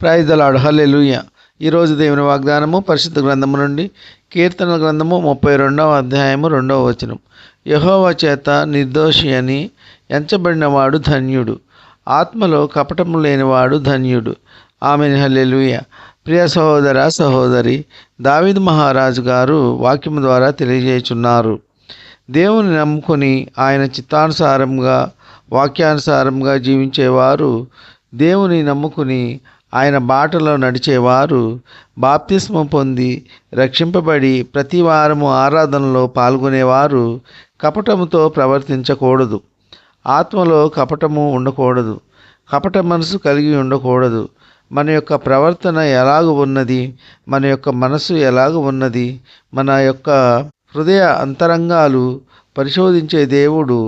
Praise the lord. హల్లెలూయా. ఈరోజు దేవుని వాగ్దానము పరిశుద్ధ గ్రంథము నుండి కీర్తనల గ్రంథము 32వ అధ్యాయము 2వ వచనం. యెహోవా చేత నిర్దోషి అని ఎంచబడినవాడు ధన్యుడు, ఆత్మలో కపటము లేనివాడు ధన్యుడు. ఆమేన్. హల్లెలూయా. ప్రియ సహోదర సహోదరి, దావీదు మహారాజు గారు వాక్యము ద్వారా తెలియజేయుచున్నారు. దేవుని నమ్ముకొని ఆయన చిత్తానుసారంగా వాక్యానుసారంగా జీవించేవారు, దేవుని నమ్ముకుని ఆయన బాటలో నడిచేవారు, బాప్తిస్మ పొంది రక్షింపబడి ప్రతి వారము ఆరాధనలో పాల్గొనేవారు కపటముతో ప్రవర్తించకూడదు. ఆత్మలో కపటము ఉండకూడదు. కపట మనసు కలిగి ఉండకూడదు. మన యొక్క ప్రవర్తన ఎలాగ ఉన్నది, మన యొక్క మనసు ఎలాగ ఉన్నది, మన యొక్క హృదయ అంతరంగాలు పరిశోధించే దేవుడు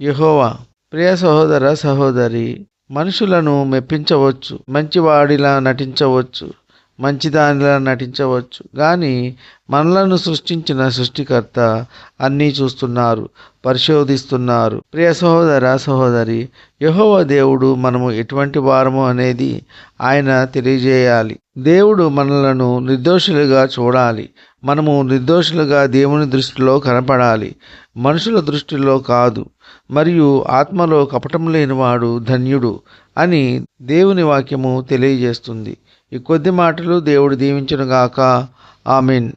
యెహోవా. ప్రియ సహోదర సహోదరి, మనుషులను మెప్పించవచ్చు, మంచివాడిలా నటించవచ్చు, మంచిదానిలా నటించవచ్చు, కానీ మనలను సృష్టించిన సృష్టికర్త అన్నీ చూస్తున్నారు, పరిశోధిస్తున్నారు. ప్రియ సహోదర సహోదరి, యెహోవా దేవుడు మనము ఎటువంటి వారము అనేది ఆయన తెలియజేయాలి. దేవుడు మనలను నిర్దోషులుగా చూడాలి. మనము నిర్దోషులుగా దేవుని దృష్టిలో కనపడాలి, మనుషుల దృష్టిలో కాదు. మరియు ఆత్మలో కపటం లేనివాడు ధన్యుడు అని దేవుని వాక్యము తెలియజేస్తుంది. ఈ కొద్ది మాటలు దేవుడు దీవించునుగాక. ఆమేన్.